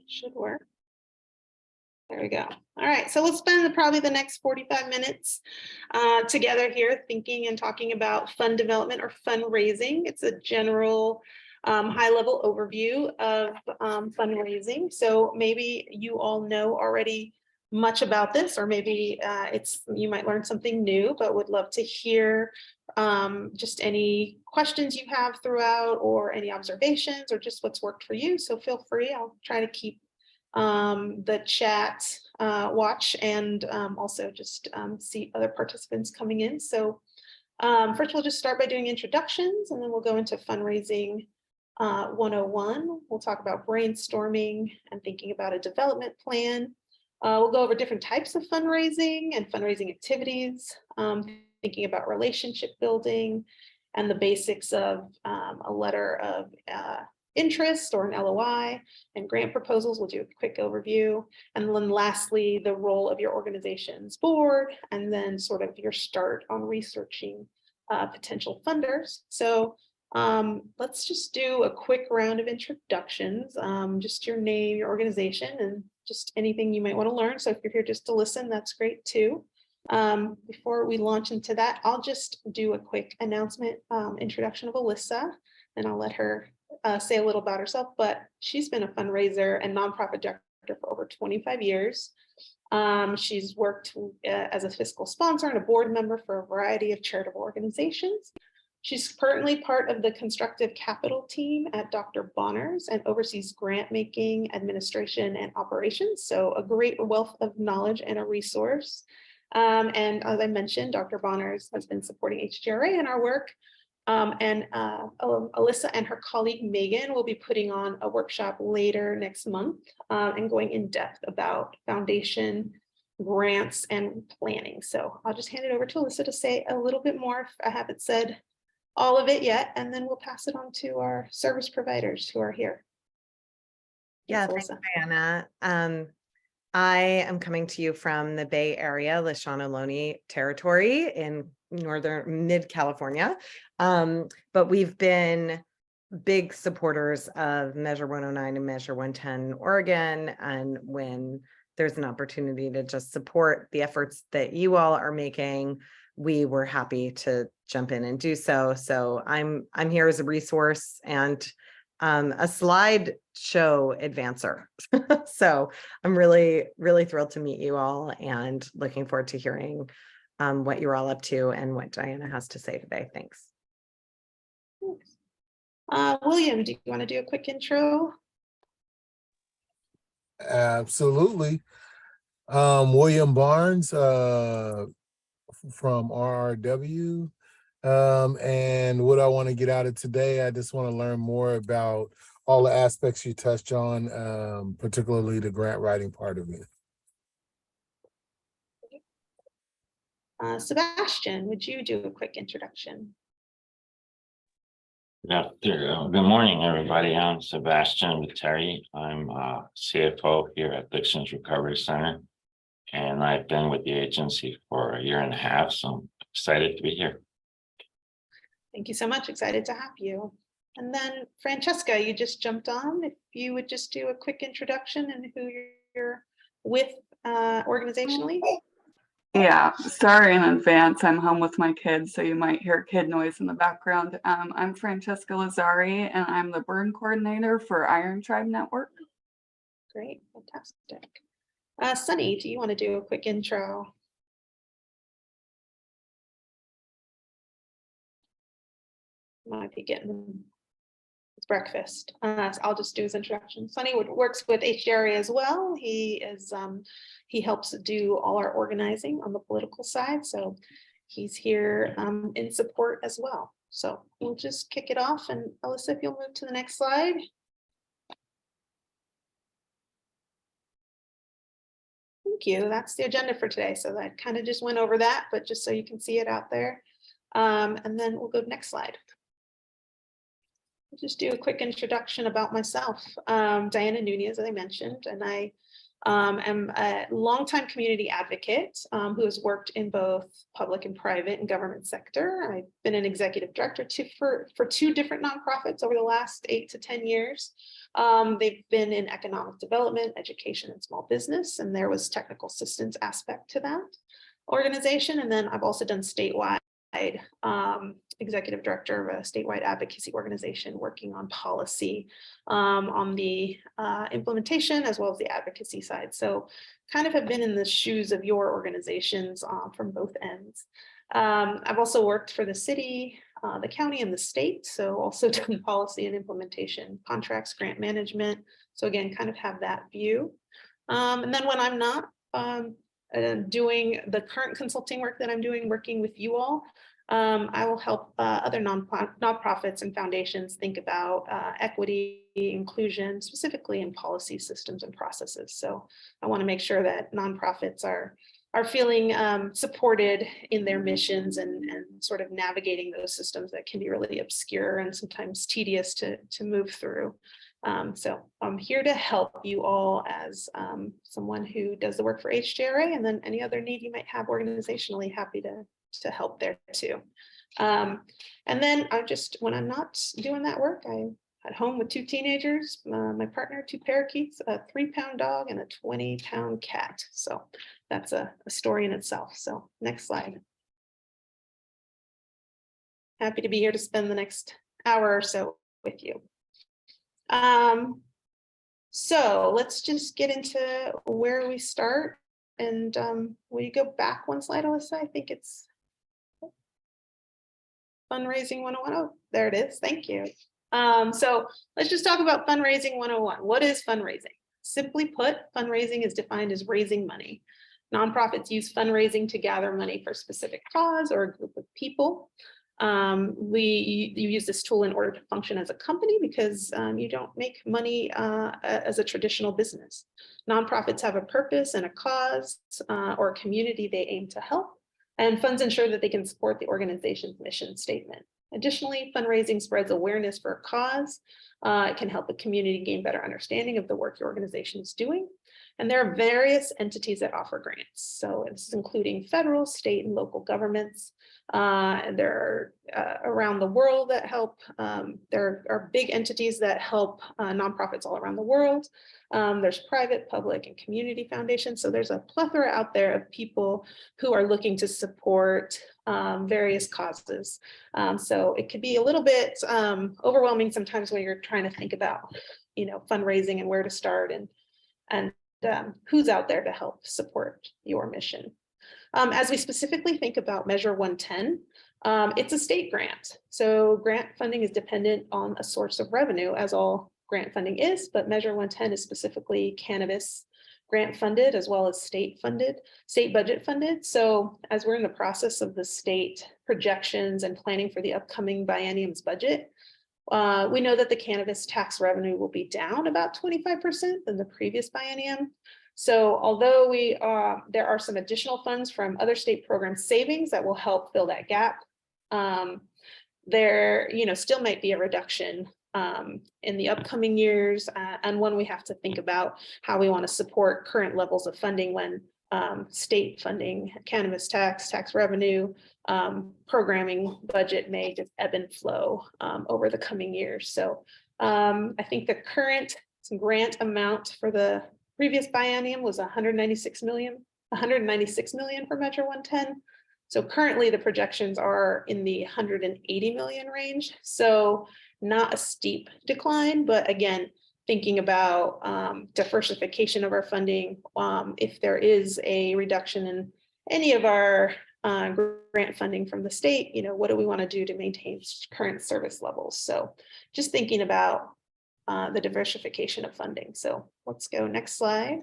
Should work. There we go. All right, so we'll spend probably the next 45 minutes together here thinking and talking about fund development or fundraising. It's a general high-level overview of fundraising. So maybe you all know already much about this, or maybe you might learn something new, but would love to hear just any questions you have throughout, or any observations, or just what's worked for you. So feel free. I'll try to keep the chat watch, and also just see other participants coming in. So first we'll just start by doing introductions, and then we'll go into fundraising 101. We'll talk about brainstorming and thinking about a development plan. We'll go over different types of fundraising and fundraising activities, thinking about relationship building and the basics of a letter of interest or an LOI, and grant proposals. We'll do a quick overview. And then lastly, the role of your organization's board, and then sort of your start on researching potential funders. So let's just do a quick round of introductions, just your name, your organization, and just anything you might want to learn. So if you're here just to listen, that's great too. Before we launch into that, I'll just do a quick announcement, introduction of Alyssa, and I'll let her say a little about herself. But she's been a fundraiser and nonprofit director for over 25 years. She's worked as a fiscal sponsor and a board member for a variety of charitable organizations. She's currently part of the constructive capital team at Dr. Bonner's and oversees grant making, administration, and operations. So a great wealth of knowledge and a resource. And as I mentioned, Dr. Bonner's has been supporting HGRA in our work. And Alyssa and her colleague Megan will be putting on a workshop later next month and going in depth about foundation, grants, and planning. So I'll just hand it over to Alyssa to say a little bit more if I haven't said all of it yet, and then we'll pass it on to our service providers who are here. Yeah, thanks, Diana. I am coming to you from the Bay Area, Lashana Ohlone territory in northern mid-California. But we've been big supporters of Measure 109 and Measure 110 Oregon. And when there's an opportunity to just support the efforts that you all are making, we were happy to jump in and do so. So I'm here as a resource and a slideshow advancer. So I'm really, really thrilled to meet you all and looking forward to hearing what you're all up to and what Diana has to say today. Thanks. William, do you want to do a quick intro? Absolutely. William Barnes from RRW. And what I want to get out of today, I just want to learn more about all the aspects you touched on, particularly the grant writing part of it. Sebastian, would you do a quick introduction? Good morning, everybody. I'm Sebastian Viteri. I'm CFO here at Dixon's Recovery Center, and I've been with the agency for 1.5 years, so I'm excited to be here. Thank you so much. Excited to have you. And then Francesca, you just jumped on. If you would just do a quick introduction and who you're with organizationally. Yeah, sorry in advance. I'm home with my kids, so you might hear kid noise in the background. I'm Francesca Lazzari, and I'm the burn coordinator for Iron Tribe Network. Great, fantastic. Sunny, do you want to do a quick intro? Might be getting his breakfast. So I'll just do his introduction. Sunny works with HGRA as well. He helps do all our organizing on the political side, so he's here in support as well. So we'll just kick it off, and Alyssa, if you'll move to the next slide. Thank you. That's the agenda for today. So that kind of just went over that, but just so you can see it out there. And then we'll go to the next slide. I'll just do a quick introduction about myself. Diana Nunez, as I mentioned, and I am a longtime community advocate who has worked in both public and private and government sector. I've been an executive director for 2 different nonprofits over the last 8 to 10 years. They've been in economic development, education, and small business, and there was technical assistance aspect to that organization. And then I've also done statewide, executive director of a statewide advocacy organization working on policy on the implementation as well as the advocacy side. So kind of have been in the shoes of your organizations from both ends. I've also worked for the city, the county, and the state. So also done policy and implementation, contracts, grant management. So again, kind of have that view. And then when I'm not doing the current consulting work that I'm doing, working with you all, I will help other nonprofits and foundations think about equity, inclusion, specifically in policy systems and processes. So I want to make sure that nonprofits are feeling supported in their missions and sort of navigating those systems that can be really obscure and sometimes tedious to move through. So I'm here to help you all as someone who does the work for HJRA, and then any other need you might have organizationally, happy to help there too. And then when I'm not doing that work, I'm at home with 2 teenagers, my partner, 2 parakeets, a 3-pound dog, and a 20-pound cat. So that's a story in itself. So next slide. Happy to be here to spend the next hour or so with you. So let's just get into where we start. And will you go back one slide, Alyssa? I think it's Fundraising 101. Oh, there it is. Thank you. So let's just talk about Fundraising 101. What is fundraising? Simply put, fundraising is defined as raising money. Nonprofits use fundraising to gather money for a specific cause or a group of people. You use this tool in order to function as a company because you don't make money as a traditional business. Nonprofits have a purpose and a cause or a community they aim to help, and funds ensure that they can support the organization's mission statement. Additionally, fundraising spreads awareness for a cause. It can help the community gain better understanding of the work your organization is doing. And there are various entities that offer grants. So this is including federal, state, and local governments. And there are around the world that help. There are big entities that help nonprofits all around the world. There's private, public, and community foundations. So there's a plethora out there of people who are looking to support various causes. So it could be a little bit overwhelming sometimes when you're trying to think about, fundraising and where to start and who's out there to help support your mission. As we specifically think about Measure 110, it's a state grant. So grant funding is dependent on a source of revenue, as all grant funding is, but Measure 110 is specifically cannabis grant funded as well as state budget funded. So as we're in the process of the state projections and planning for the upcoming biennium's budget, we know that the cannabis tax revenue will be down about 25% than the previous biennium. So although there are some additional funds from other state program savings that will help fill that gap, there still might be a reduction in the upcoming years, and one we have to think about how we want to support current levels of funding when state funding, cannabis tax revenue, programming budget may just ebb and flow over the coming years. So I think the current grant amount for the previous biennium was 196 million for Measure 110. So currently the projections are in the 180 million range. So not a steep decline, but again, thinking about diversification of our funding. If there is a reduction in any of our grant funding from the state, what do we want to do to maintain current service levels? So just thinking about the diversification of funding. So let's go next slide.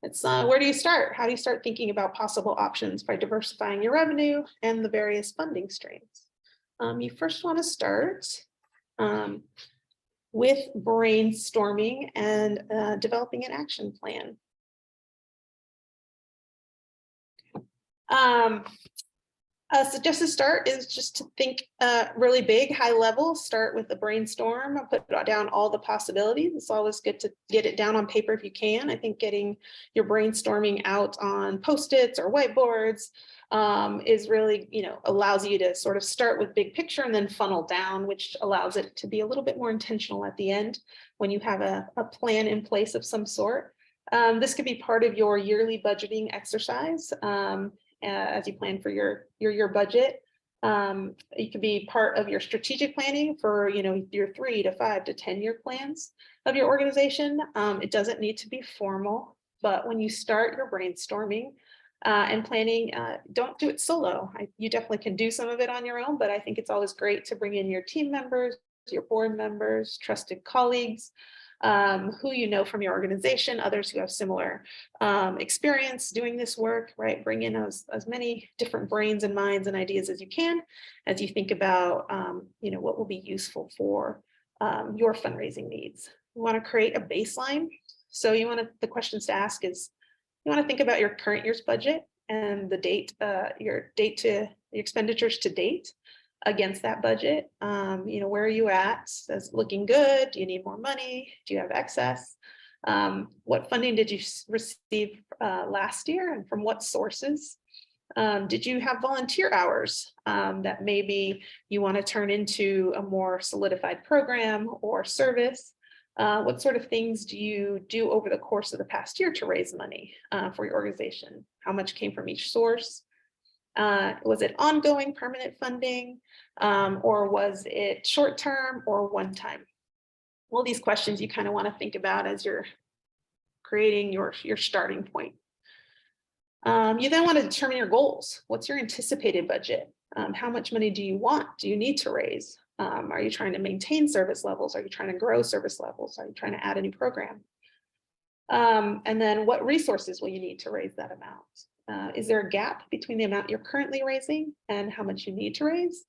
It's where do you start? How do you start thinking about possible options by diversifying your revenue and the various funding streams? You first want to start with brainstorming and developing an action plan. So just to start is just to think really big, high level, start with a brainstorm, put down all the possibilities. It's always good to get it down on paper if you can. I think getting your brainstorming out on Post-its or whiteboards is really, allows you to sort of start with big picture and then funnel down, which allows it to be a little bit more intentional at the end when you have a plan in place of some sort. This could be part of your yearly budgeting exercise. As you plan for your budget. It could be part of your strategic planning for your 3 to 5 to 10-year plans of your organization. It doesn't need to be formal, but when you start your brainstorming and planning, don't do it solo. You definitely can do some of it on your own, but I think it's always great to bring in your team members, your board members, trusted colleagues, who you know from your organization, others who have similar experience doing this work, right? Bring in as many different brains and minds and ideas as you can, as you think about, what will be useful for your fundraising needs. You want to create a baseline. So the questions to ask is, you want to think about your current year's budget and the date, your expenditures to date against that budget. Where are you at? Is it looking good? Do you need more money? Do you have excess? What funding did you receive last year and from what sources? Did you have volunteer hours that maybe you want to turn into a more solidified program or service? What sort of things do you do over the course of the past year to raise money for your organization? How much came from each source? Was it ongoing permanent funding, or was it short-term or one-time? Well, these questions you kind of want to think about as you're creating your starting point. You then want to determine your goals. What's your anticipated budget? How much money do you want? Do you need to raise? Are you trying to maintain service levels? Are you trying to grow service levels? Are you trying to add a new program? And then what resources will you need to raise that amount? Is there a gap between the amount you're currently raising and how much you need to raise?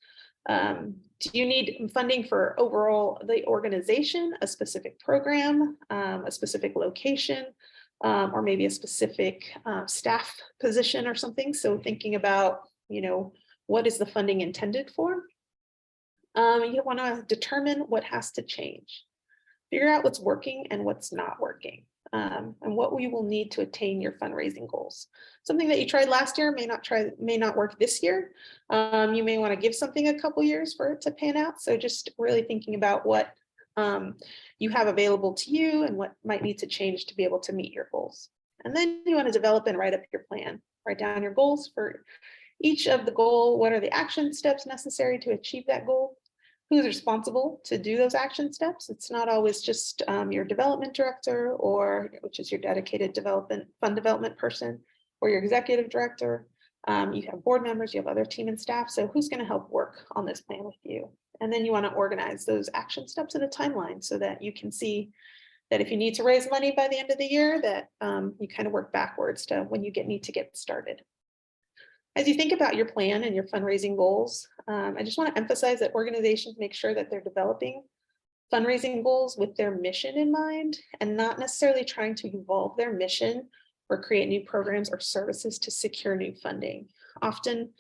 Do you need funding for overall the organization, a specific program, a specific location, or maybe a specific staff position or something? So thinking about, what is the funding intended for? You want to determine what has to change. Figure out what's working and what's not working. And what we will need to attain your fundraising goals. Something that you tried last year may not work this year. You may want to give something a couple years for it to pan out. So just really thinking about what you have available to you and what might need to change to be able to meet your goals. And then you want to develop and write up your plan. Write down your goals for each of the goal. What are the action steps necessary to achieve that goal? Who's responsible to do those action steps? It's not always just your development director, which is your dedicated fund development person, or your executive director. You have board members, you have other team and staff. So who's going to help work on this plan with you? And then you want to organize those action steps in a timeline so that you can see that if you need to raise money by the end of the year, that you kind of work backwards to when you need to get started. As you think about your plan and your fundraising goals, I just want to emphasize that organizations make sure that they're developing fundraising goals with their mission in mind and not necessarily trying to evolve their mission or create new programs or services to secure new funding. Often,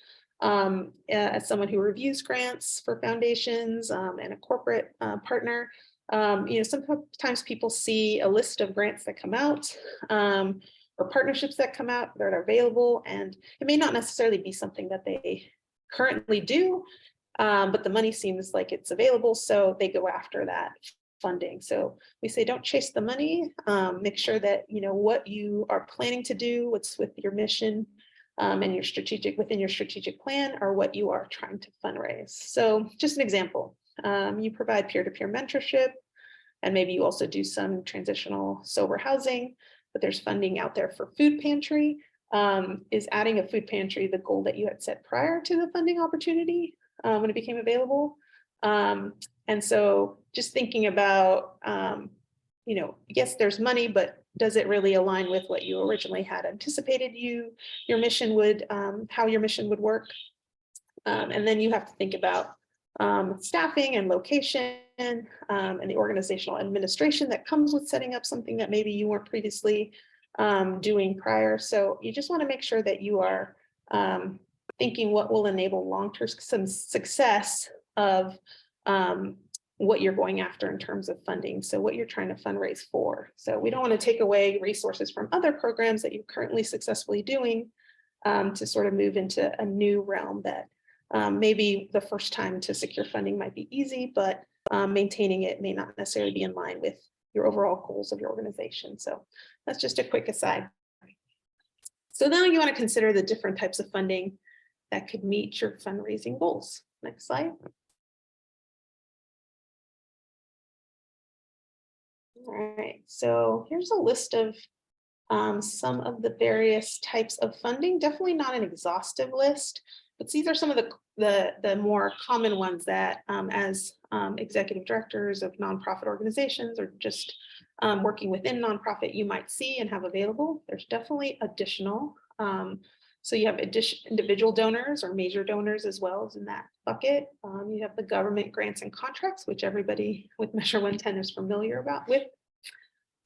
as someone who reviews grants for foundations and a corporate partner, sometimes people see a list of grants that come out or partnerships that come out that are available, and it may not necessarily be something that they currently do, but the money seems like it's available, so they go after that funding. So we say don't chase the money, make sure that what you are planning to do, what's with your mission and within your strategic plan, are what you are trying to fundraise. So just an example, you provide peer-to-peer mentorship, and maybe you also do some transitional sober housing, but there's funding out there for food pantry. Is adding a food pantry the goal that you had set prior to the funding opportunity when it became available? And so just thinking about, yes, there's money, but does it really align with what you originally had anticipated your mission would, how your mission would work? And then you have to think about staffing and location and the organizational administration that comes with setting up something that maybe you weren't previously doing prior. So you just want to make sure that you are thinking what will enable long-term some success of what you're going after in terms of funding. So what you're trying to fundraise for. So we don't want to take away resources from other programs that you're currently successfully doing to sort of move into a new realm that maybe the first time to secure funding might be easy, but maintaining it may not necessarily be in line with your overall goals of your organization. So that's just a quick aside. So now you want to consider the different types of funding that could meet your fundraising goals. Next slide. All right, so here's a list of some of the various types of funding, definitely not an exhaustive list, but these are some of the more common ones that as executive directors of nonprofit organizations or just working within nonprofit you might see and have available. There's definitely additional. So you have individual donors or major donors as well as in that bucket. You have the government grants and contracts, which everybody with Measure 110 is familiar with.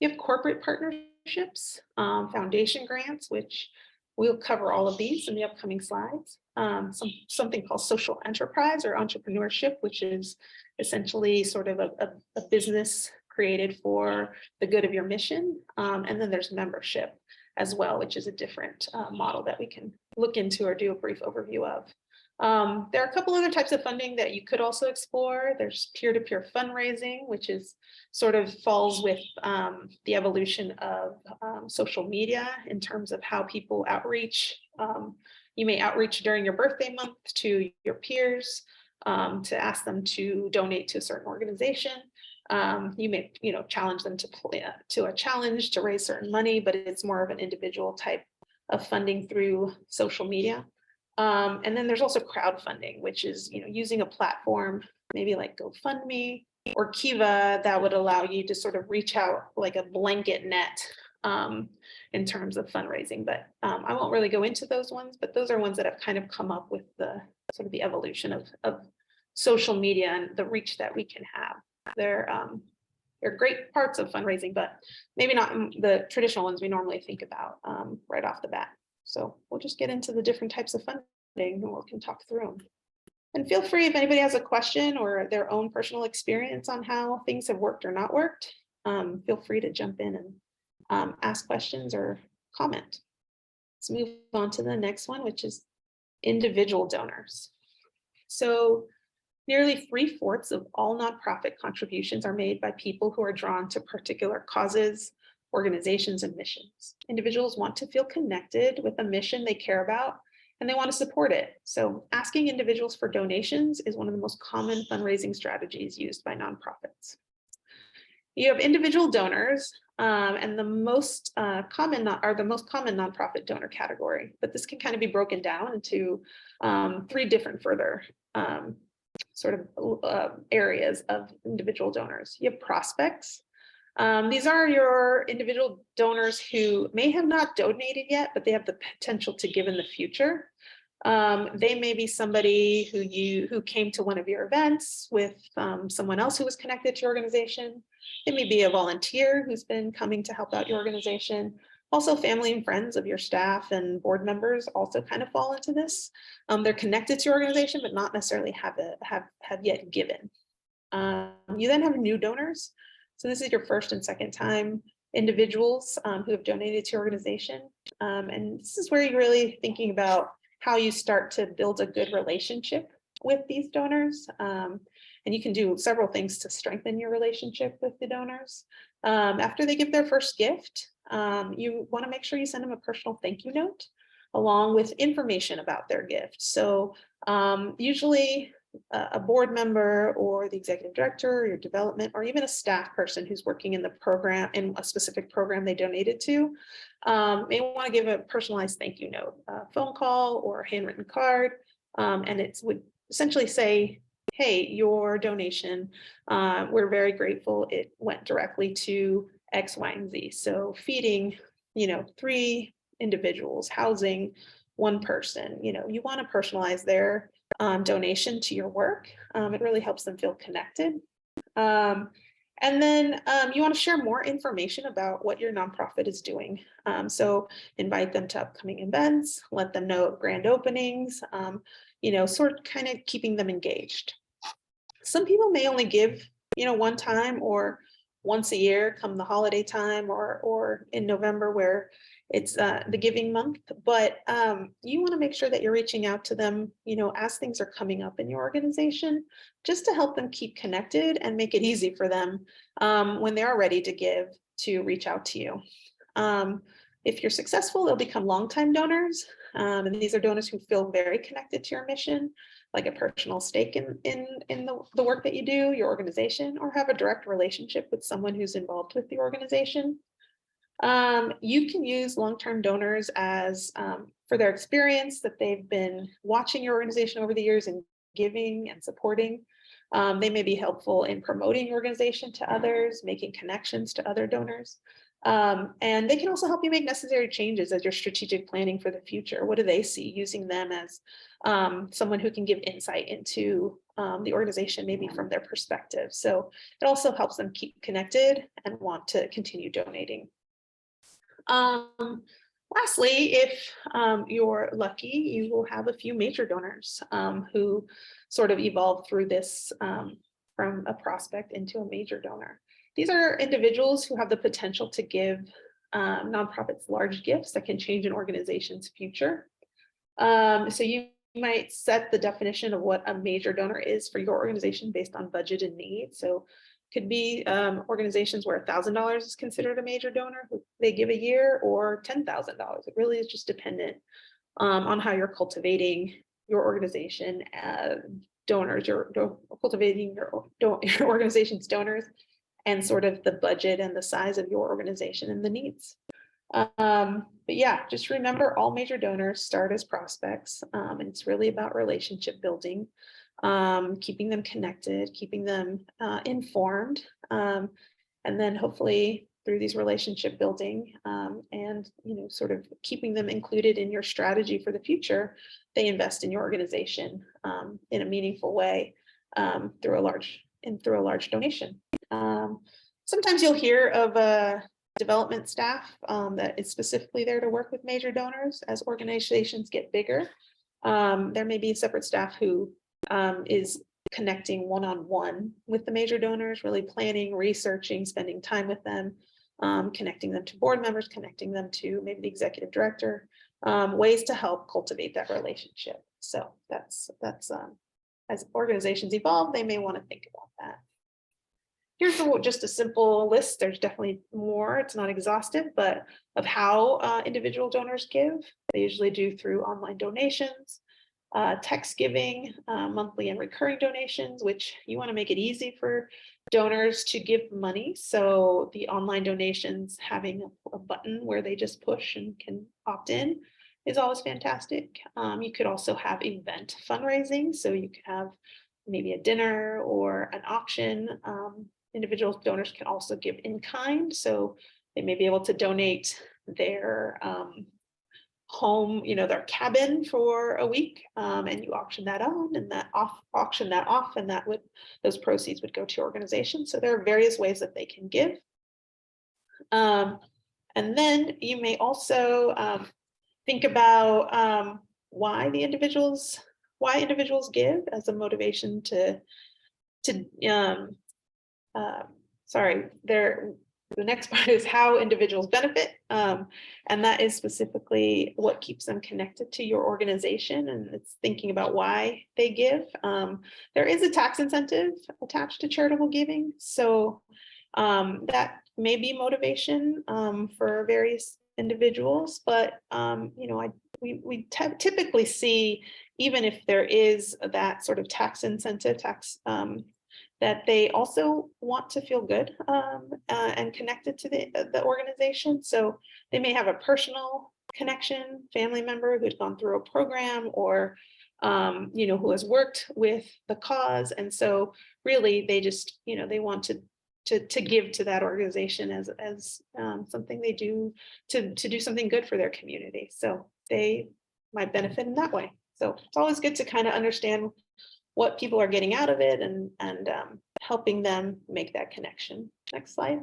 You have corporate partnerships, foundation grants, which we'll cover all of these in the upcoming slides. Something called social enterprise or entrepreneurship, which is essentially sort of a business created for the good of your mission. And then there's membership as well, which is a different model that we can look into or do a brief overview of. There are a couple other types of funding that you could also explore. There's peer-to-peer fundraising, which is sort of falls with the evolution of social media in terms of how people outreach. You may outreach during your birthday month to your peers to ask them to donate to a certain organization. You may, challenge them to a challenge to raise certain money, but it's more of an individual type of funding through social media. And then there's also crowdfunding, which is, using a platform, maybe like GoFundMe or Kiva, that would allow you to sort of reach out like a blanket net in terms of fundraising. But I won't really go into those ones, but those are ones that have kind of come up with the sort of the evolution of social media and the reach that we can have. They're great parts of fundraising, but maybe not the traditional ones we normally think about right off the bat. So we'll just get into the different types of funding and we can talk through them. And feel free if anybody has a question or their own personal experience on how things have worked or not worked, feel free to jump in and ask questions or comment. Let's move on to the next one, which is individual donors. So nearly 3/4 of all nonprofit contributions are made by people who are drawn to particular causes, organizations, and missions. Individuals want to feel connected with a mission they care about, and they want to support it. So asking individuals for donations is one of the most common fundraising strategies used by nonprofits. You have individual donors, and the most common nonprofit donor category, but this can kind of be broken down into 3 different further areas of individual donors. You have prospects. These are your individual donors who may have not donated yet, but they have the potential to give in the future. They may be somebody who came to one of your events with someone else who was connected to your organization. They may be a volunteer who's been coming to help out your organization. Also, family and friends of your staff and board members also kind of fall into this. They're connected to your organization, but not necessarily have yet given. You then have new donors. So this is your first and second time individuals who have donated to your organization. And this is where you're really thinking about how you start to build a good relationship with these donors. And you can do several things to strengthen your relationship with the donors. After they give their first gift, you want to make sure you send them a personal thank you note along with information about their gift. So usually a board member or the executive director or your development or even a staff person who's working in the program, in a specific program they donated to, may want to give a personalized thank you note, a phone call or a handwritten card. And it would essentially say, hey, your donation, we're very grateful. It went directly to X, Y, and Z. So feeding, 3 individuals, housing 1 person, you want to personalize their donation to your work. It really helps them feel connected. And And then you want to share more information about what your nonprofit is doing. So invite them to upcoming events, let them know of grand openings, sort of kind of keeping them engaged. Some people may only give, one time or once a year come the holiday time or in November where it's the giving month, but you want to make sure that you're reaching out to them, as things are coming up in your organization, just to help them keep connected and make it easy for them when they are ready to give to reach out to you. If you're successful, they'll become longtime donors. And these are donors who feel very connected to your mission, like a personal stake in the work that you do, your organization, or have a direct relationship with someone who's involved with the organization. You can use long-term donors as for their experience that they've been watching your organization over the years and giving and supporting. They may be helpful in promoting your organization to others, making connections to other donors. And they can also help you make necessary changes as your strategic planning for the future. What do they see using them as someone who can give insight into the organization, maybe from their perspective? So it also helps them keep connected and want to continue donating. Lastly, if you're lucky, you will have a few major donors who sort of evolve through this from a prospect into a major donor. These are individuals who have the potential to give nonprofits large gifts that can change an organization's future. So you might set the definition of what a major donor is for your organization based on budget and need. So could be organizations where $1,000 is considered a major donor, who they give a year, or $10,000. It really is just dependent on how you're cultivating your organization donors, you're cultivating your organization's donors, and sort of the budget and the size of your organization and the needs. But yeah, just remember, all major donors start as prospects, and it's really about relationship building. Keeping them connected, keeping them informed, and then hopefully through these relationship building and sort of keeping them included in your strategy for the future, they invest in your organization in a meaningful way through a large donation. Sometimes you'll hear of a development staff that is specifically there to work with major donors. As organizations get bigger, there may be a separate staff who is connecting one-on-one with the major donors, really planning, researching, spending time with them, connecting them to board members, connecting them to maybe the executive director, ways to help cultivate that relationship. So that's as organizations evolve, they may want to think about that. Here's just a simple list. There's definitely more. It's not exhaustive, but of how individual donors give. They usually do through online donations, text giving, monthly and recurring donations, which you want to make it easy for donors to give money. So the online donations, having a button where they just push and can opt in is always fantastic. You could also have event fundraising. So you could have maybe a dinner or an auction. Individual donors can also give in kind. So they may be able to donate their home, their cabin for a week, and you auction that on, and auction that off, and those proceeds would go to your organization. So there are various ways that they can give. And then you may also think about why individuals give as a motivation the next part is how individuals benefit, and that is specifically what keeps them connected to your organization, and it's thinking about why they give. There is a tax incentive attached to charitable giving, so that may be motivation for various individuals, but we typically see, even if there is that sort of tax incentive, that they also want to feel good and connected to the organization. So they may have a personal connection, family member who's gone through a program, or who has worked with the cause, and so really they just they want to give to that organization as something they do to do something good for their community. So they might benefit in that way. So it's always good to kind of understand what people are getting out of it and helping them make that connection. Next slide.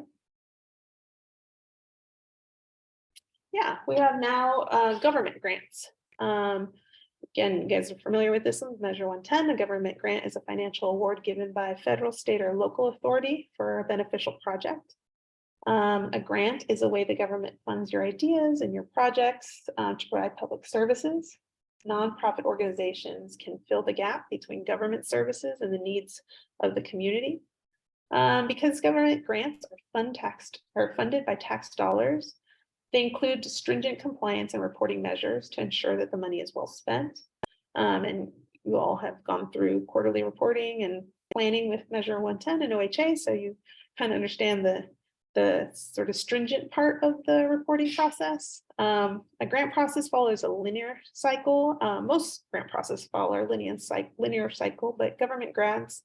Yeah, we have now government grants. Again, you guys are familiar with this one, Measure 110. A government grant is a financial award given by a federal, state, or local authority for a beneficial project. A grant is a way the government funds your ideas and your projects to provide public services. Nonprofit organizations can fill the gap between government services and the needs of the community. Because government grants are funded by tax dollars, they include stringent compliance and reporting measures to ensure that the money is well spent. And you all have gone through quarterly reporting and planning with Measure 110 and OHA, so you kind of understand the sort of stringent part of the reporting process. A grant process follows a linear cycle. Most grant processes follow a linear cycle, but government grants,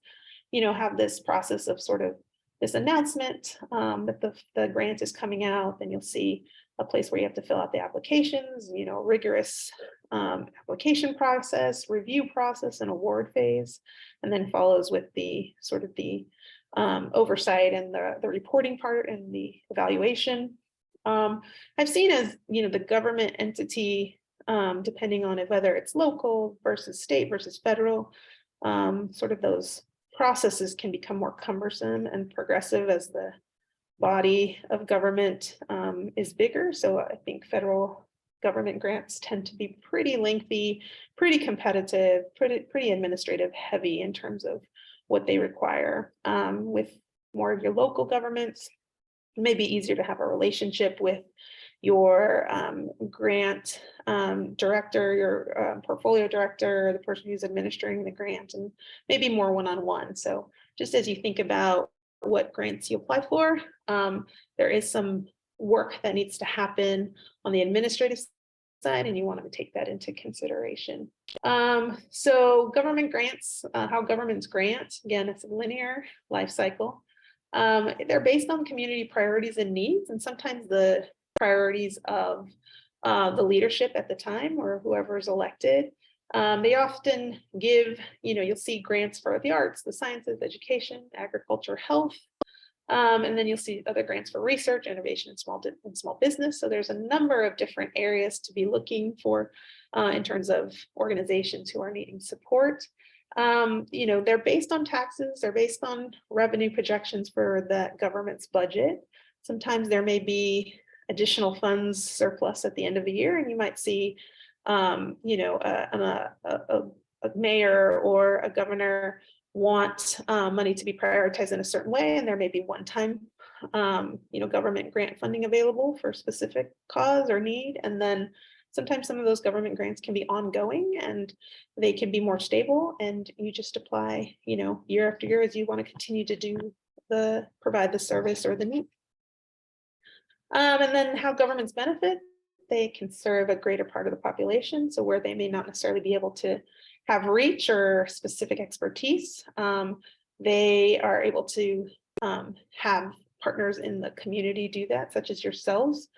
have this process of sort of this announcement that the grant is coming out, then you'll see a place where you have to fill out the applications, rigorous application process, review process, and award phase, and then follows with the sort of the oversight and the reporting part and the evaluation. I've seen as, the government entity, depending on it, whether it's local versus state versus federal, sort of those processes can become more cumbersome and progressive as the body of government is bigger. So I think federal government grants tend to be pretty lengthy, pretty competitive, pretty administrative heavy in terms of what they require. With more of your local governments, it may be easier to have a relationship with your grant director, your portfolio director, the person who's administering the grant, and maybe more one-on-one. So just as you think about what grants you apply for, there is some work that needs to happen on the administrative side, and you want to take that into consideration. So government grants, how governments grant, again, it's a linear life cycle. They're based on community priorities and needs, and sometimes the priorities of the leadership at the time or whoever is elected. They often give, you'll see grants for the arts, the sciences, education, agriculture, health, and then you'll see other grants for research, innovation, and small business. So there's a number of different areas to be looking for in terms of organizations who are needing support. They're based on taxes, they're based on revenue projections for the government's budget. Sometimes there may be additional funds surplus at the end of the year, and you might see a mayor or a governor want money to be prioritized in a certain way, and there may be one-time government grant funding available for a specific cause or need. And then sometimes some of those government grants can be ongoing and they can be more stable, and you just apply year after year as you want to continue to provide the service or the need. And then how governments benefit, they can serve a greater part of the population. So where they may not necessarily be able to have reach or specific expertise, they are able to have partners in the community do that, such as yourselves.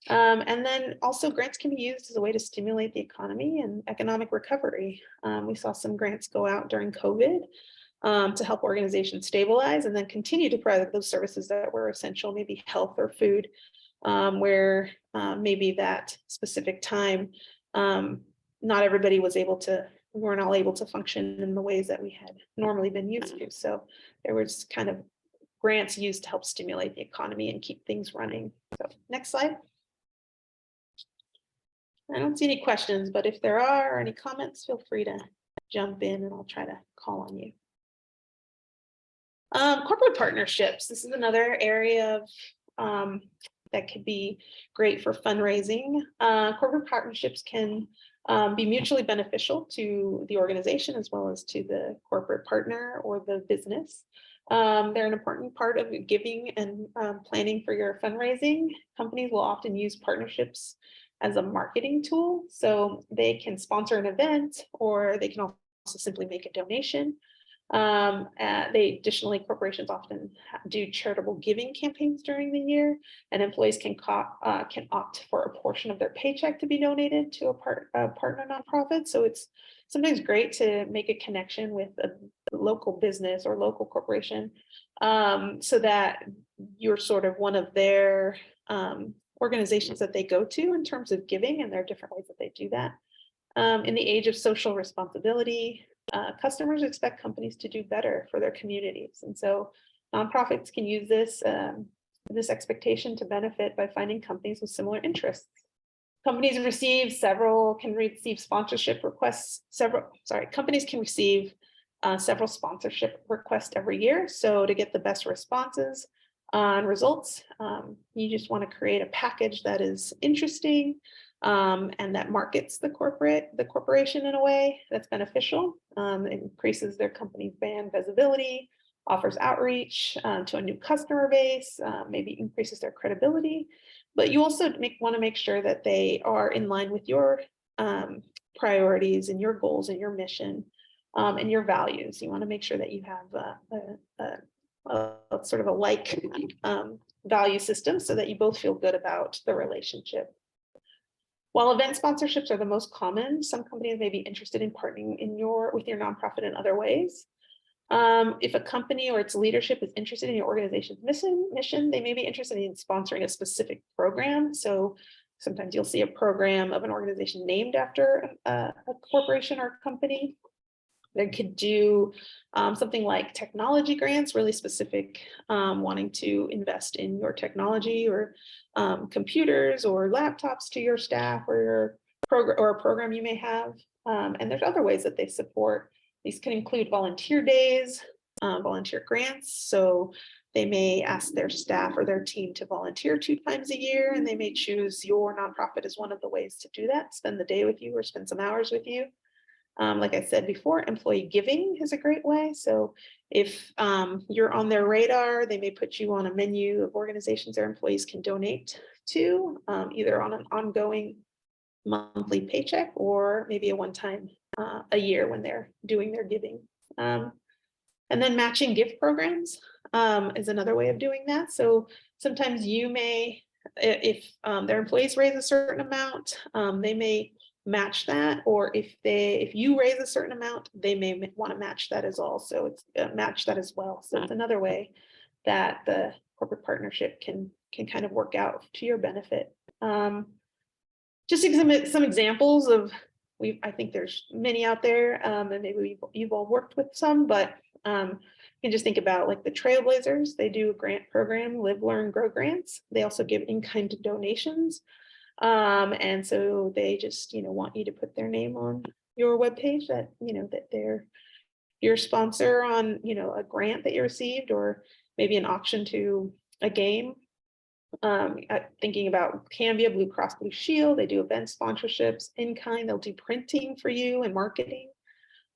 And then also grants can be used as a way to stimulate the economy and economic recovery. We saw some grants go out during COVID to help organizations stabilize and then continue to provide those services that were essential, maybe health or food, where maybe that specific time, not everybody was able to, weren't all able to function in the ways that we had normally been used to. So there was kind of grants used to help stimulate the economy and keep things running. So next slide. I don't see any questions, but if there are any comments, feel free to jump in and I'll try to call on you. Corporate partnerships. This is another area of that could be great for fundraising. Corporate partnerships can be mutually beneficial to the organization as well as to the corporate partner or the business. They're an important part of giving and planning for your fundraising. Companies will often use partnerships as a marketing tool. So they can sponsor an event, or they can also simply make a donation. They additionally, corporations often do charitable giving campaigns during the year, and employees can opt for a portion of their paycheck to be donated to a partner nonprofit. So it's sometimes great to make a connection with a local business or local corporation, so that you're sort of one of their organizations that they go to in terms of giving, and there are different ways that they do that. In the age of social responsibility, customers expect companies to do better for their communities. And so nonprofits can use this expectation to benefit by finding companies with similar interests. Companies can receive sponsorship requests, companies can receive several sponsorship requests every year. So to get the best responses on results, you just want to create a package that is interesting, and that markets the corporation in a way that's beneficial. It increases their company's brand visibility, offers outreach to a new customer base, maybe increases their credibility. But you also want to make sure that they are in line with your priorities and your goals and your mission and your values. You want to make sure that you have a sort of a like value system so that you both feel good about the relationship. While event sponsorships are the most common, some companies may be interested in partnering with your nonprofit in other ways. If a company or its leadership is interested in your organization's mission, they may be interested in sponsoring a specific program. So sometimes you'll see a program of an organization named after a corporation or company. They could do something like technology grants, really specific, wanting to invest in your technology or computers or laptops to your staff or a program you may have. And there's other ways that they support. These can include volunteer days, volunteer grants. So they may ask their staff or their team to volunteer 2 times a year, and they may choose your nonprofit as one of the ways to do that, spend the day with you or spend some hours with you. Like I said before, employee giving is a great way. So if you're on their radar, they may put you on a menu of organizations their employees can donate to, either on an ongoing monthly paycheck or maybe a one-time a year when they're doing their giving. And then matching gift programs is another way of doing that. So sometimes you may, if their employees raise a certain amount, they may match that, or if you raise a certain amount, they may want to match that as well. So it's match that as well. So it's another way that the corporate partnership can kind of work out to your benefit. Just some examples of, I think there's many out there, and maybe you've all worked with some, but you can just think about like the Trailblazers. They do a grant program, Live, Learn, Grow grants. They also give in-kind donations. And so they just, want you to put their name on your webpage that, that they're your sponsor on, a grant that you received, or maybe an auction to a game. Thinking about Cambia, Blue Cross Blue Shield, they do event sponsorships in kind, they'll do printing for you and marketing.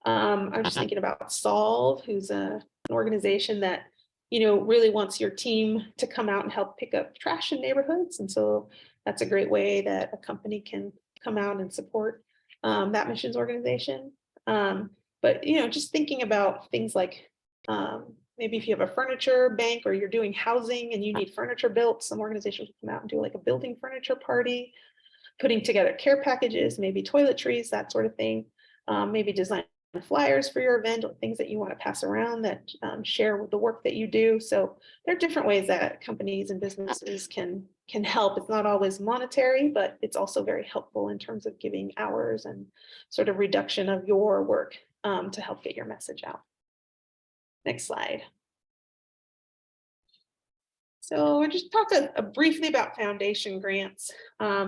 I'm just thinking about Solve, who's an organization that, really wants your team to come out and help pick up trash in neighborhoods. And so that's a great way that a company can come out and support that missions organization. But, just thinking about things like maybe if you have a furniture bank or you're doing housing and you need furniture built, some organizations will come out and do like a building furniture party, putting together care packages, maybe toiletries, that sort of thing. Maybe design flyers for your event, or things that you want to pass around that share with the work that you do. So there are different ways that companies and businesses can help. It's not always monetary, but it's also very helpful in terms of giving hours and sort of reduction of your work to help get your message out. Next slide. So we'll just talk briefly about foundation grants,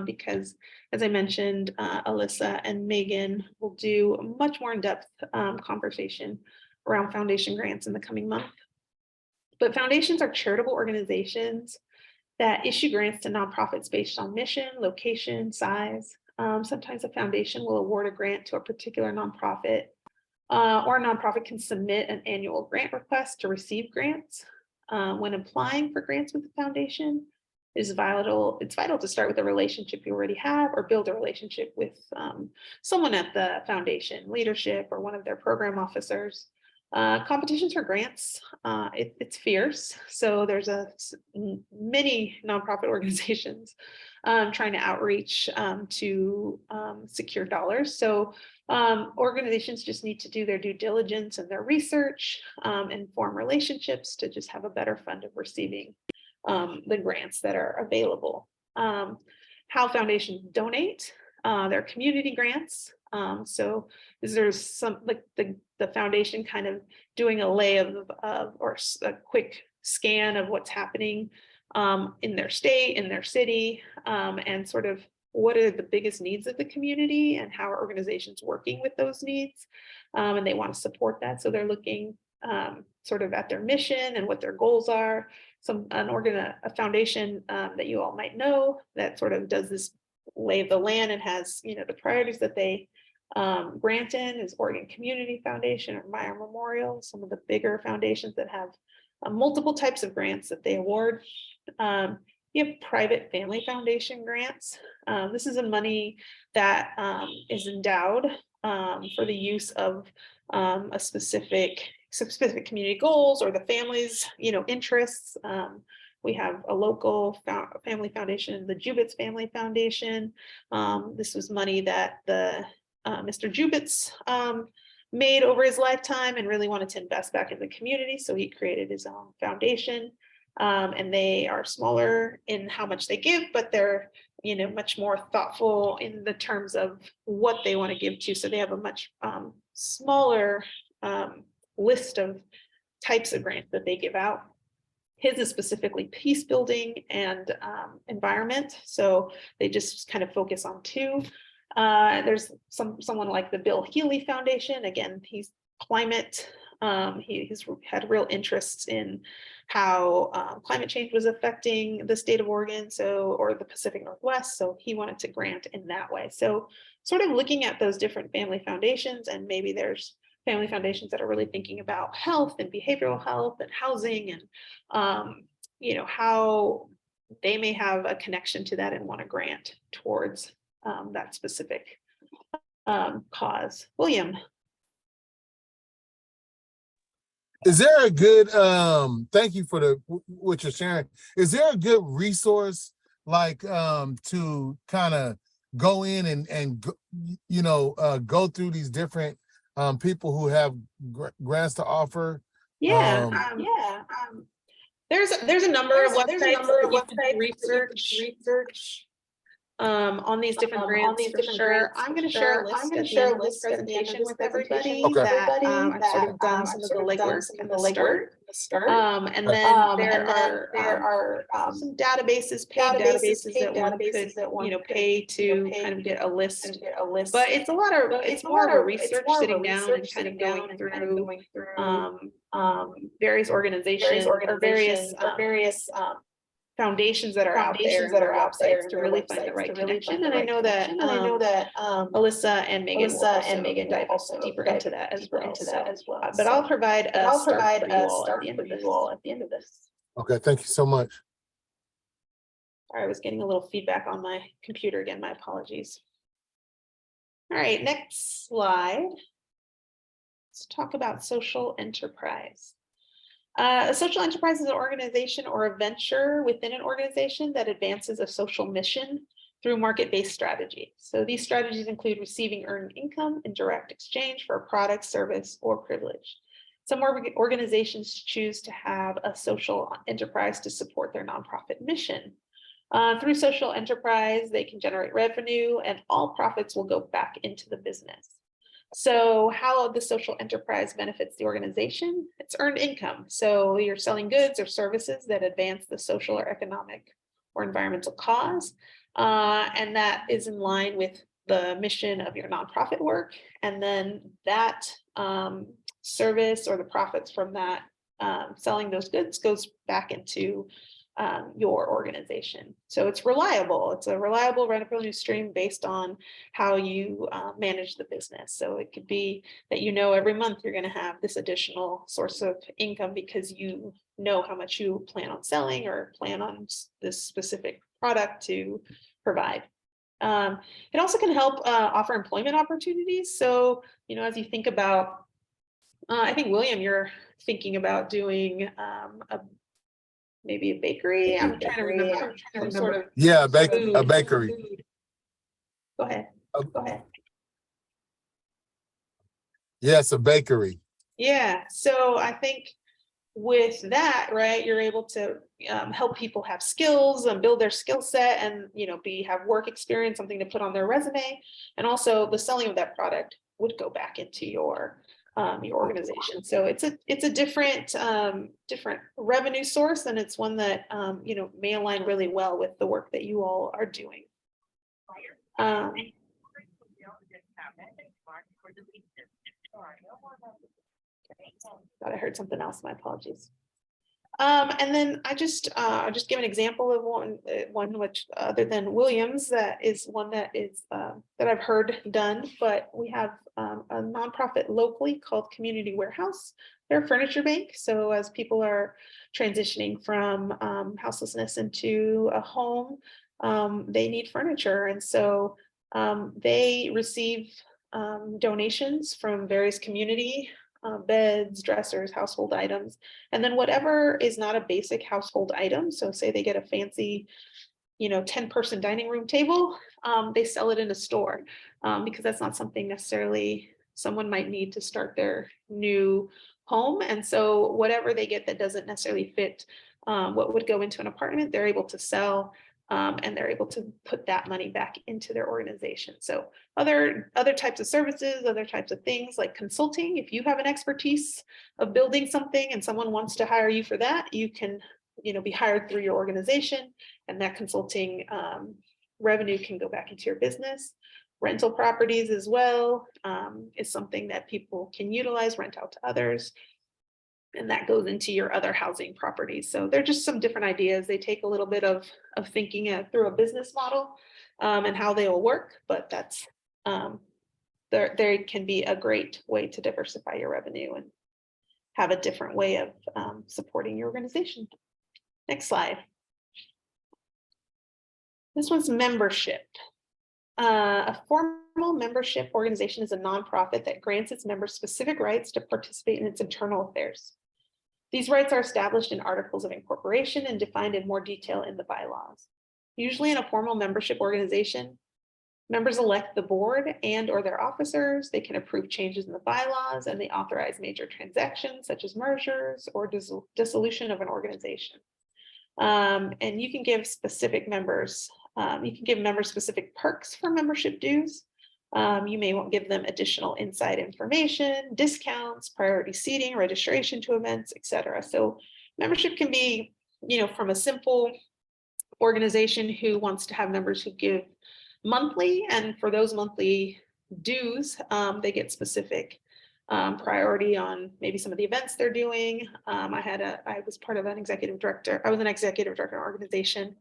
because as I mentioned, Alyssa and Megan will do a much more in-depth conversation around foundation grants in the coming month. But foundations are charitable organizations that issue grants to nonprofits based on mission, location, size. Sometimes a foundation will award a grant to a particular nonprofit, or a nonprofit can submit an annual grant request to receive grants. When applying for grants with the foundation, it's vital to start with a relationship you already have, or build a relationship with someone at the foundation, leadership, or one of their program officers. Competitions for grants, it's fierce. So there's many nonprofit organizations trying to outreach to secure dollars. So organizations just need to do their due diligence and their research and form relationships to just have a better fund of receiving the grants that are available. How foundations donate their community grants. So there's some like the foundation kind of doing a lay of or a quick scan of what's happening in their state, in their city, and sort of what are the biggest needs of the community and how are organizations working with those needs. And they want to support that. So they're looking sort of at their mission and what their goals are. A foundation that you all might know that sort of does this lay of the land and has, you know, the priorities that they grant in is Oregon Community Foundation or Meyer Memorial, some of the bigger foundations that have multiple types of grants that they award. You have private family foundation grants. This is a money that is endowed for the use of a specific community goals or the family's, you know, interests. We have a local family foundation, the Jubitz Family Foundation. This was money that Mr. Jubitz made over his lifetime and really wanted to invest back in the community. So he created his own foundation. And they are smaller in how much they give, but they're, you know, much more thoughtful in the terms of what they want to give to. So they have a much smaller list of types of grants that they give out. His is specifically peace building and environment. So they just kind of focus on two. There's someone like the Bill Healy Foundation. Again, he's climate. He's had real interests in how climate change was affecting the state of Oregon, or the Pacific Northwest. So he wanted to grant in that way. So sort of looking at those different family foundations, and maybe there's family foundations that are really thinking about health and behavioral health and housing and, you know, how they may have a connection to that and want to grant towards that specific cause. William. Is there a good thank you for what you're sharing. Is there a good resource like to kind of go in and you know go through these different people who have grants to offer? Yeah. There's a number of websites that you can research on these different grants for sure. I'm going to share a list at the end of this presentation with everybody that I've sort of done some of the legwork and the start. And then there are some databases, paid databases that one could pay to kind of get a list. But it's more of a research, sitting down and kind of going through various organizations or various foundations that are out there, to really find the right connection. And I know that Alyssa and Megan will dive deeper into that as well. But I'll provide a start for you all at the end of this. Okay, thank you so much. Sorry, I was getting a little feedback on my computer again. My apologies. All right, next slide. Let's talk about social enterprise. A social enterprise is an organization or a venture within an organization that advances a social mission through market-based strategy. So these strategies include receiving earned income in direct exchange for a product, service, or privilege. Some organizations choose to have a social enterprise to support their nonprofit mission. Through social enterprise, they can generate revenue and all profits will go back into the business. So how the social enterprise benefits the organization? It's earned income. So you're selling goods or services that advance the social or economic or environmental cause. And that is in line with the mission of your nonprofit work. And then that service or the profits from that selling those goods goes back into your organization. So it's reliable. It's a reliable revenue stream based on how you manage the business. So it could be that you know every month you're going to have this additional source of income because you know how much you plan on selling or plan on this specific product to provide. It also can help offer employment opportunities. So, you know, as you think about I think William, you're thinking about doing maybe a bakery. I'm trying to remember some sort of Yeah, a food. bakery. Food. Go ahead. Go ahead. Yes, a bakery. Yeah, so I think with that, right, you're able to help people have skills and build their skill set and, you know, have work experience, something to put on their resume. And also the selling of that product would go back into your organization. So it's a different different revenue source, and it's one that you know, may align really well with the work that you all are doing. Thought I heard something else. My apologies. And then I'll just give an example of one which, other than Williams, that is one that is that I've heard done. But we have a nonprofit locally called Community Warehouse. They're a furniture bank. So as people are transitioning from houselessness into a home, they need furniture, and so they receive donations from various community. Beds, dressers, household items, and then whatever is not a basic household item. So say they get a fancy, you know, 10-person dining room table, they sell it in a store because that's not something necessarily someone might need to start their new home. And so whatever they get that doesn't necessarily fit what would go into an apartment, they're able to sell. And they're able to put that money back into their organization. So other types of services, other types of things like consulting. If you have an expertise of building something and someone wants to hire you for that, you can, you know, be hired through your organization, and that consulting revenue can go back into your business. Rental properties as well is something that people can utilize, rent out to others. And that goes into your other housing properties. So they're just some different ideas. They take a little bit of thinking through a business model and how they will work, but that's there can be a great way to diversify your revenue and have a different way of supporting your organization. Next slide. This one's membership. A formal membership organization is a nonprofit that grants its members specific rights to participate in its internal affairs. These rights are established in articles of incorporation and defined in more detail in the bylaws. Usually in a formal membership organization, members elect the board and or their officers. They can approve changes in the bylaws, and they authorize major transactions such as mergers or dissolution of an organization. And you can give specific members, specific perks for membership dues. You may want to give them additional inside information, discounts, priority seating, registration to events, etc. So membership can be, you know, from a simple organization who wants to have members who give monthly, and for those monthly dues, they get specific priority on maybe some of the events they're doing. I was part of an executive director. I was an executive director organization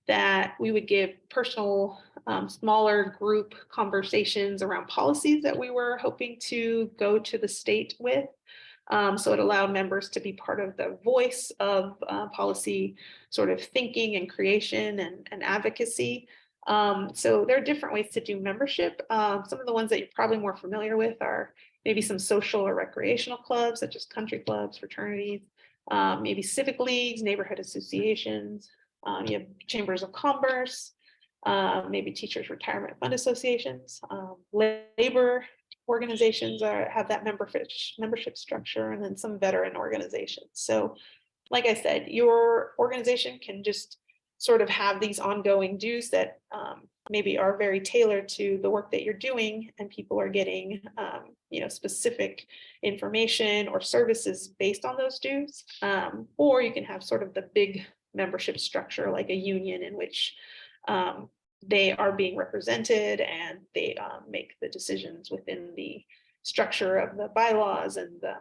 that we would give personal, smaller group conversations around policies that we were hoping to go to the state with. So it allowed members to be part of the voice of policy sort of thinking and creation and advocacy. So there are different ways to do membership. Some of the ones that you're probably more familiar with are maybe some social or recreational clubs, such as country clubs, fraternities, maybe civic leagues, neighborhood associations. You have chambers of commerce, maybe teachers' retirement fund associations, labor organizations have that membership structure, and then some veteran organizations. So like I said, your organization can just sort of have these ongoing dues that maybe are very tailored to the work that you're doing, and people are getting you know, specific information or services based on those dues. Or you can have sort of the big membership structure like a union in which they are being represented and they make the decisions within the structure of the bylaws and the,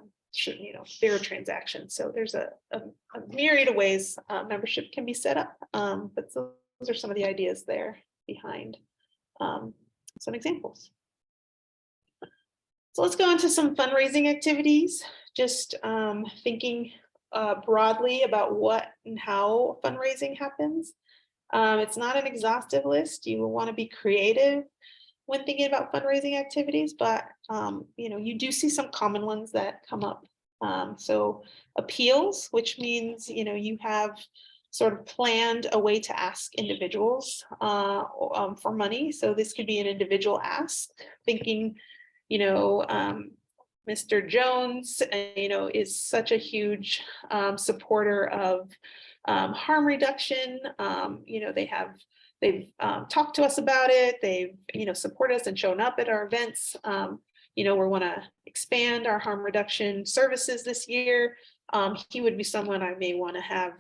you know, fair transactions. So there's a myriad of ways membership can be set up, but those are some of the ideas there behind some examples. So let's go into some fundraising activities, just thinking broadly about what and how fundraising happens. It's not an exhaustive list. You will want to be creative. when thinking about fundraising activities, but you do see some common ones that come up. So appeals, which means you have sort of planned a way to ask individuals for money. So this could be an individual ask, thinking, Mr. Jones, is such a huge supporter of harm reduction. They've talked to us about it. They've, supported us and shown up at our events. We want to expand our harm reduction services this year. He would be someone I may want to have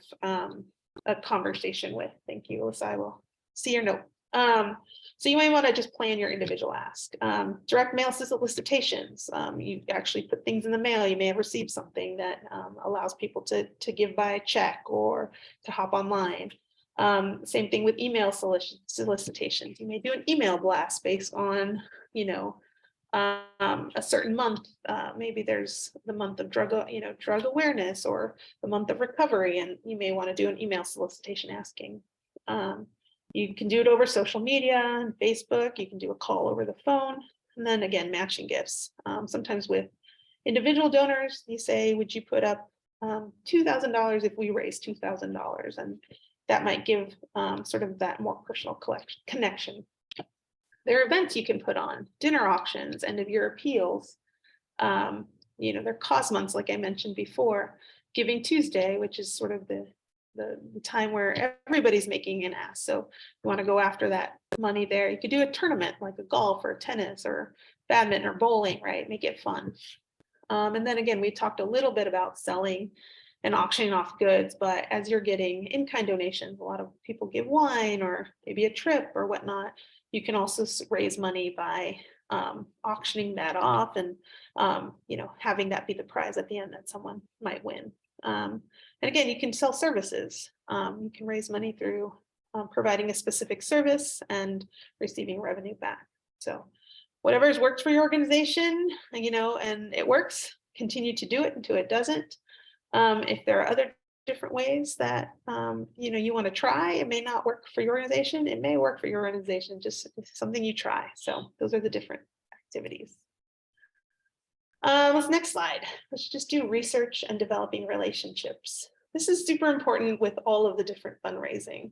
a conversation with. Thank you, Alyssa. I will see your note. So you might want to just plan your individual ask. Direct mail solicitations. You actually put things in the mail. You may have received something that allows people to give by check or to hop online. Same thing with email solicitations. You may do an email blast based on, a certain month. Maybe there's the month of drug awareness or the month of recovery, and you may want to do an email solicitation asking. You can do it over social media and Facebook. You can do a call over the phone, and then again, matching gifts. Sometimes with individual donors, you say, would you put up $2,000 if we raise $2,000? And that might give sort of that more personal connection. There are events you can put on, dinner auctions, end of year appeals. There are cause months, like I mentioned before, Giving Tuesday, which is sort of the time where everybody's making an ask. So you want to go after that money there. You could do a tournament like a golf or tennis or badminton or bowling, right? Make it fun. And then again, we talked a little bit about selling and auctioning off goods, but as you're getting in-kind donations, a lot of people give wine or maybe a trip or whatnot. You can also raise money by auctioning that off and having that be the prize at the end that someone might win. And again, you can sell services. You can raise money through providing a specific service and receiving revenue back. So whatever has worked for your organization, and it works, continue to do it until it doesn't. If there are other different ways that you want to try, it may not work for your organization. It may work for your organization, just something you try. So those are the different activities. Let's next slide. Let's just do research and developing relationships. This is super important with all of the different fundraising.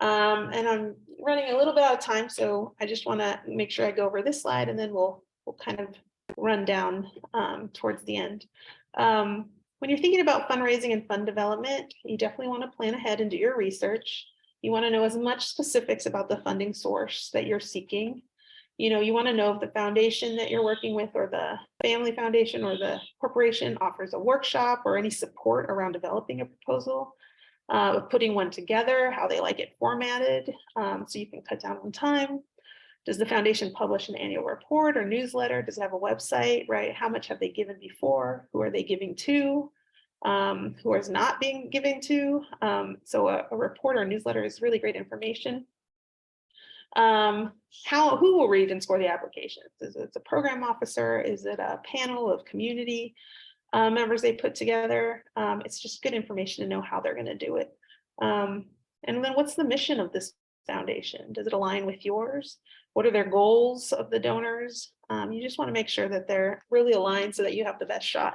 And I'm running a little bit out of time, so I just want to make sure I go over this slide, and then we'll kind of run down towards the end. When you're thinking about fundraising and fund development, you definitely want to plan ahead and do your research. You want to know as much specifics about the funding source that you're seeking. You want to know if the foundation that you're working with, or the family foundation or the corporation, offers a workshop or any support around developing a proposal, putting one together, how they like it formatted, so you can cut down on time. Does the foundation publish an annual report or newsletter? Does it have a website, right? How much have they given before? Who are they giving to? Who is not being given to? So a report or newsletter is really great information. Who will read and score the applications? Is it a program officer? Is it a panel of community members they put together? It's just good information to know how they're going to do it. And then what's the mission of this foundation? Does it align with yours? What are their goals of the donors? You just want to make sure that they're really aligned so that you have the best shot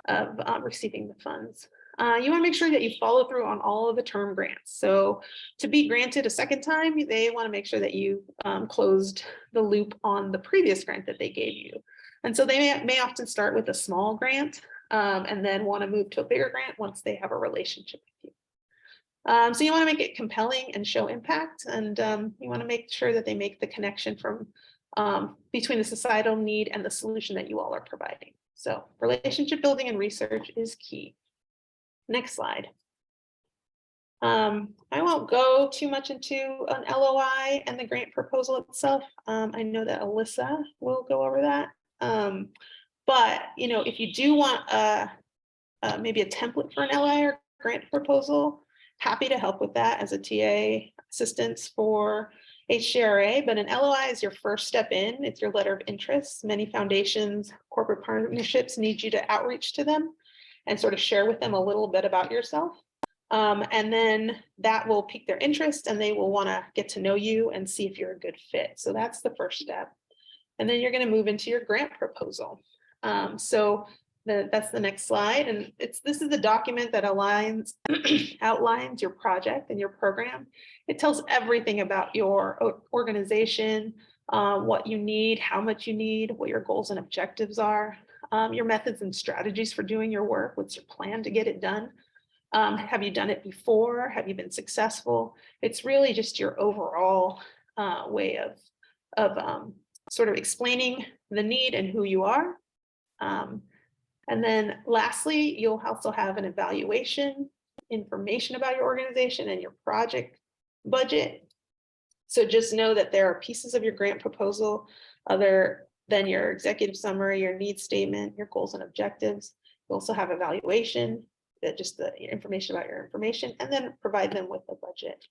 of receiving the funds. You want to make sure that you follow through on all of the term grants. So to be granted a second time, they want to make sure that you closed the loop on the previous grant that they gave you. And so they may often start with a small grant and then want to move to a bigger grant once they have a relationship with you. So you want to make it compelling and show impact, and you want to make sure that they make the connection from between the societal need and the solution that you all are providing. So relationship building and research is key. Next slide. I won't go too much into an LOI and the grant proposal itself. I know that Alyssa will go over that. But if you do want maybe a template for an LOI or grant proposal, happy to help with that as a TA assistance for HGRA, but an LOI is your first step in. It's your letter of interest. Many foundations, corporate partnerships need you to outreach to them and sort of share with them a little bit about yourself. And then that will pique their interest and they will want to get to know you and see if you're a good fit. So that's the first step. And then you're going to move into your grant proposal. So that's the next slide. And this is the document that outlines your project and your program. It tells everything about your organization, what you need, how much you need, what your goals and objectives are, your methods and strategies for doing your work. What's your plan to get it done? Have you done it before? Have you been successful? It's really just your overall way of sort of explaining the need and who you are. And then lastly, you'll also have an evaluation, information about your organization and your project budget. So just know that there are pieces of your grant proposal other than your executive summary, your needs statement, your goals and objectives. You also have evaluation, just the information about your information, and then provide them with a budget.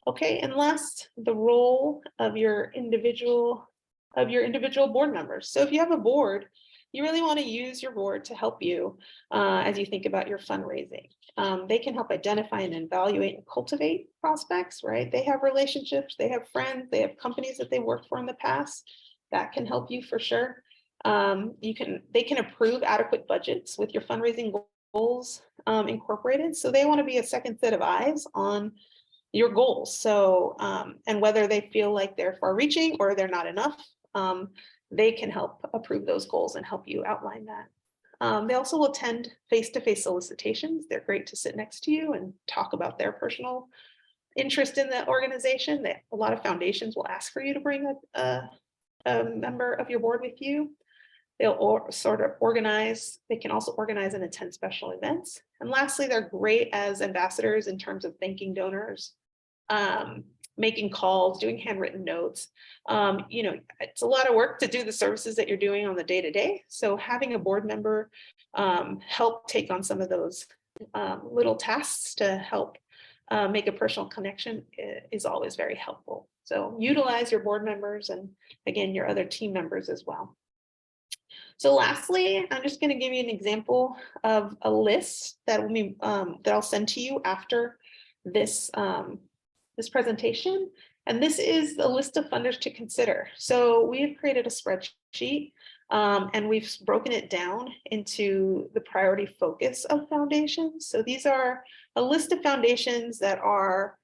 Okay, and last, the role of your individual board members. So if you have a board, you really want to use your board to help you as you think about your fundraising. They can help identify and evaluate and cultivate prospects, right? They have relationships, they have friends, they have companies that they worked for in the past. That can help you for sure. They can approve adequate budgets with your fundraising goals incorporated. So they want to be a second set of eyes on your goals. So, and whether they feel like they're far reaching or they're not enough, they can help approve those goals and help you outline that. They also will attend face-to-face solicitations. They're great to sit next to you and talk about their personal interest in the organization. A lot of foundations will ask for you to bring a member of your board with you. They'll sort of organize. They can also organize and attend special events. And lastly, they're great as ambassadors in terms of thanking donors, making calls, doing handwritten notes. It's a lot of work to do the services that you're doing on the day-to-day. So having a board member help take on some of those little tasks to help make a personal connection is always very helpful. So utilize your board members and again, your other team members as well. So lastly, I'm just going to give you an example of a list that will be that I'll send to you after this this presentation. And this is the list of funders to consider. So we have created a spreadsheet and we've broken it down into the priority focus of foundations. So these are a list of foundations that are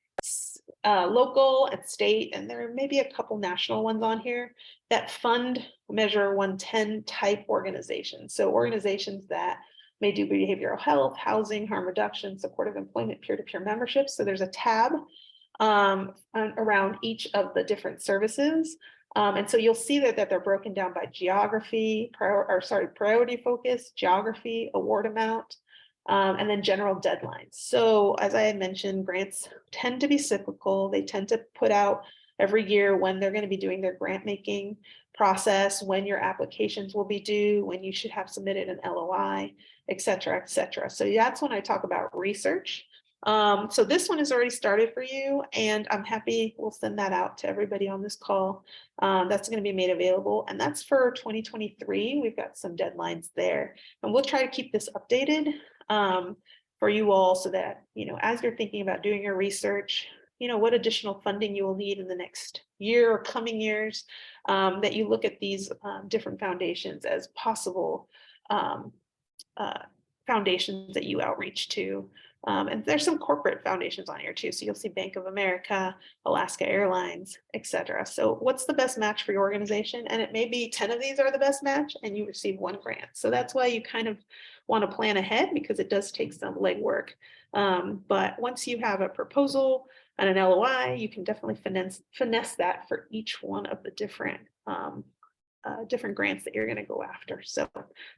local and state, and there may be a couple national ones on here that fund Measure 110 type organizations. So organizations that may do behavioral health, housing, harm reduction, supportive employment, peer-to-peer memberships. So there's a tab around each of the different services. And so you'll see that they're broken down by geography, priority focus, geography, award amount, and then general deadlines. So as I had mentioned, grants tend to be cyclical. They tend to put out every year when they're going to be doing their grant making process, when your applications will be due, when you should have submitted an LOI, et cetera, et cetera. So that's when I talk about research. So this one has already started for you, and I'm happy we'll send that out to everybody on this call. That's going to be made available, and that's for 2023. We've got some deadlines there, and we'll try to keep this updated for you all so that, as you're thinking about doing your research, what additional funding you will need in the next year or coming years, that you look at these different foundations as possible foundations that you outreach to. And there's some corporate foundations on here too. So you'll see Bank of America, Alaska Airlines, et cetera. So what's the best match for your organization? And it may be 10 of these are the best match and you receive one grant. So that's why you kind of want to plan ahead, because it does take some legwork. But once you have a proposal and an LOI, you can definitely finesse that for each one of the different grants that you're going to go after. So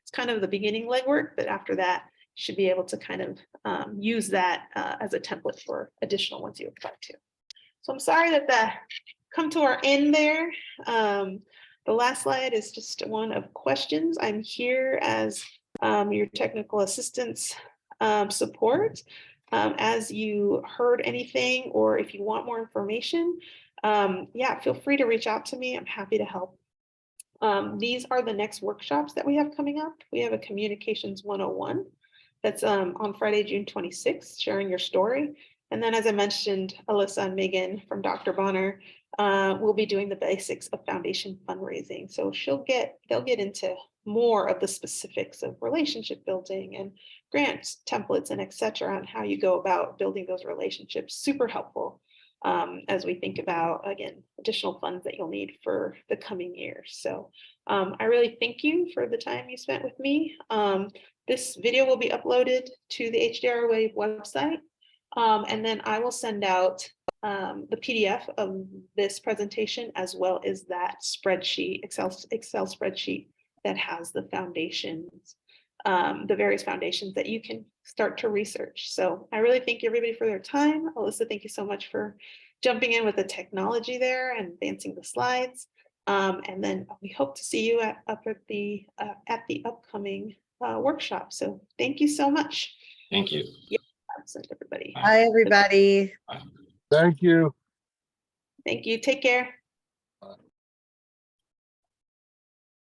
it's kind of the beginning legwork, but after that, you should be able to kind of use that as a template for additional ones you apply to. So I'm sorry that come to our end there. The last slide is just one of questions. I'm here as your technical assistance support. As you heard anything, or if you want more information, yeah, feel free to reach out to me. I'm happy to help. These are the next workshops that we have coming up. We have a Communications 101 that's on Friday, June 26th, sharing your story. And then, as I mentioned, Alyssa and Megan from Dr. Bonner will be doing the basics of foundation fundraising. So they'll get into more of the specifics of relationship building and grants, templates, and et cetera, on how you go about building those relationships. Super helpful as we think about, again, additional funds that you'll need for the coming years. So I really thank you for the time you spent with me. This video will be uploaded to the HDRA website. And then I will send out the PDF of this presentation, as well as that spreadsheet, Excel spreadsheet that has the foundations, the various foundations that you can start to research. So I really thank everybody for their time. Alyssa, thank you so much for jumping in with the technology there and advancing the slides. And then we hope to see you at the upcoming workshop. So thank you so much. Thank you. Everybody. Bye, everybody. Thank you. Thank you. Take care.